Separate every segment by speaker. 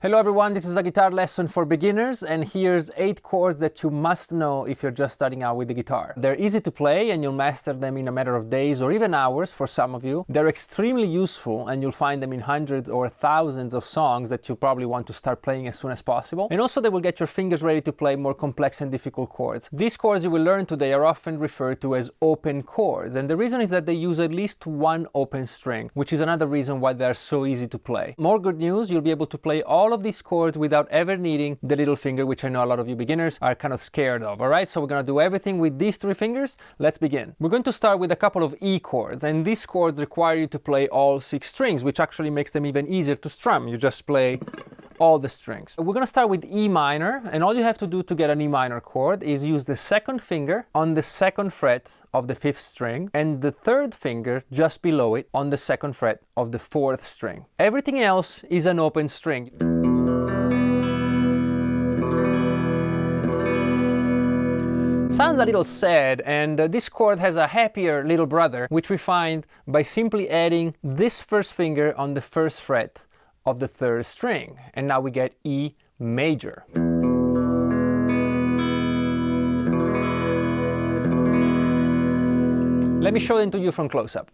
Speaker 1: Hello everyone, this is a guitar lesson for beginners, and here's 8 chords that you must know if you're just starting out with the guitar. They're easy to play and you'll master them in a matter of days or even hours for some of you. They're extremely useful and you'll find them in hundreds or thousands of songs that you probably want to start playing as soon as possible. And also they will get your fingers ready to play more complex and difficult chords. These chords you will learn today are often referred to as open chords, and the reason is that they use at least one open string, which is another reason why they're so easy to play. More good news, you'll be able to play all of these chords without ever needing the little finger, which I know a lot of you beginners are kind of scared of. Alright, so we're going to do everything with these 3 fingers. Let's begin. We're going to start with a couple of E chords, and these chords require you to play all 6 strings, which actually makes them even easier to strum. You just play all the strings. We're going to start with E minor, and all you have to do to get an E minor chord is use the 2nd finger on the 2nd fret of the 5th string and the 3rd finger just below it on the 2nd fret of the 4th string. Everything else is an open string. Sounds a little sad, and this chord has a happier little brother, which we find by simply adding this 1st finger on the 1st fret of the 3rd string, and now we get E major. Let me show them to you from close-up.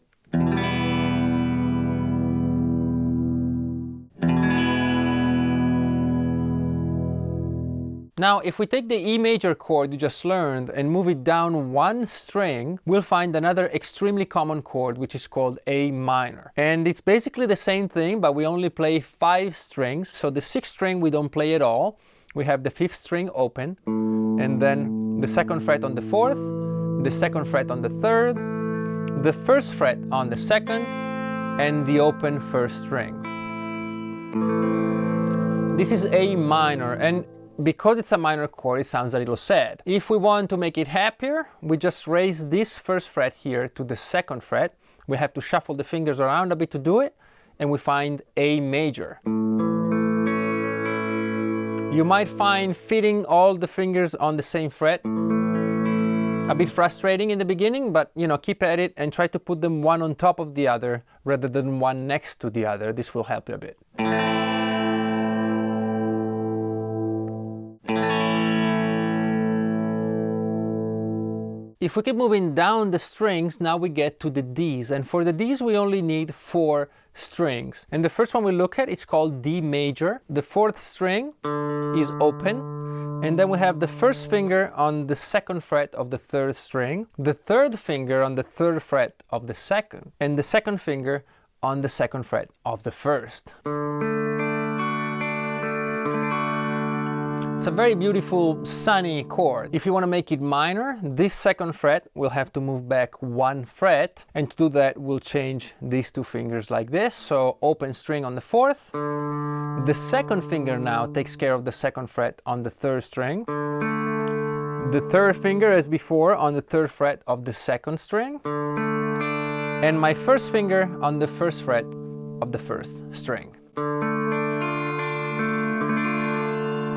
Speaker 1: Now, if we take the E major chord you just learned and move it down 1 string, we'll find another extremely common chord, which is called A minor. And it's basically the same thing, but we only play 5 strings. So the 6th string we don't play at all. We have the 5th string open, and then the 2nd fret on the 4th, the 2nd fret on the 3rd, the 1st fret on the 2nd, and the open 1st string. This is A minor, and because it's a minor chord, it sounds a little sad. If we want to make it happier, we just raise this 1st fret here to the 2nd fret. We have to shuffle the fingers around a bit to do it, and we find A major. You might find fitting all the fingers on the same fret a bit frustrating in the beginning, but keep at it and try to put them one on top of the other rather than one next to the other. This will help you a bit. If we keep moving down the strings, now we get to the Ds, and for the Ds we only need 4 strings. And the first one we look at is called D major. The 4th string is open, and then we have the 1st finger on the 2nd fret of the 3rd string, the 3rd finger on the 3rd fret of the 2nd, and the 2nd finger on the 2nd fret of the 1st. It's a very beautiful, sunny chord. If you want to make it minor, this 2nd fret will have to move back 1 fret, and to do that we'll change these 2 fingers like this. So open string on the 4th, the 2nd finger now takes care of the 2nd fret on the 3rd string, the 3rd finger as before on the 3rd fret of the 2nd string, and my 1st finger on the 1st fret of the 1st string.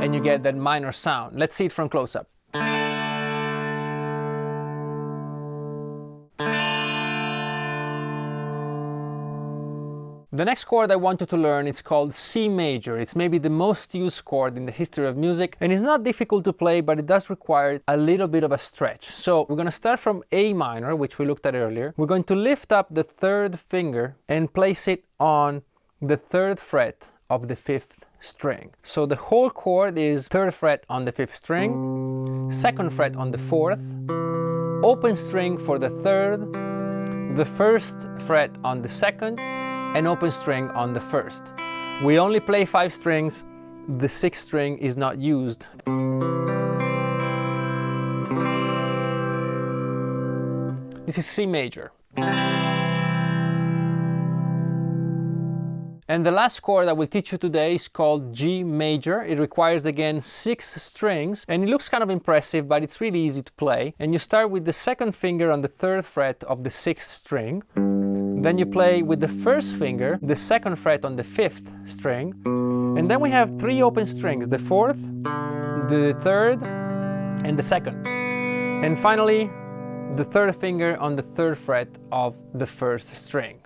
Speaker 1: And you get that minor sound. Let's see it from close-up. The next chord I want you to learn is called C major. It's maybe the most used chord in the history of music, and it's not difficult to play, but it does require a little bit of a stretch. So we're going to start from A minor, which we looked at earlier. We're going to lift up the 3rd finger and place it on the 3rd fret of the 5th string. So the whole chord is 3rd fret on the 5th string, 2nd fret on the 4th, open string for the 3rd, the 1st fret on the 2nd, and open string on the 1st. We only play 5 strings, the 6th string is not used. This is C major. And the last chord I will teach you today is called G major. It requires again 6 strings, and it looks kind of impressive, but it's really easy to play. And you start with the 2nd finger on the 3rd fret of the 6th string. Then you play with the 1st finger, the 2nd fret on the 5th string. And then we have 3 open strings, the 4th, the 3rd, and the 2nd. And finally, the 3rd finger on the 3rd fret of the 1st string.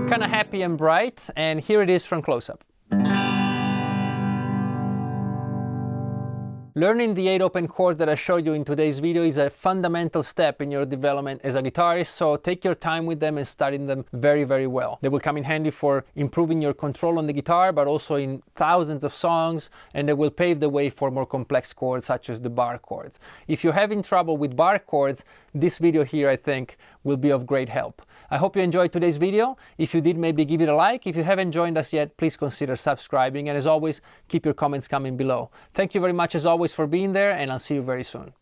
Speaker 1: kind of happy and bright, and here it is from close-up. Learning the 8 open chords that I showed you in today's video is a fundamental step in your development as a guitarist, so take your time with them and study them very, very well. They will come in handy for improving your control on the guitar, but also in thousands of songs, and they will pave the way for more complex chords such as the bar chords. If you're having trouble with bar chords, this video here, I think, will be of great help. I hope you enjoyed today's video. If you did, maybe give it a like. If you haven't joined us yet, please consider subscribing, and as always, keep your comments coming below. Thank you very much as always for being there, and I'll see you very soon.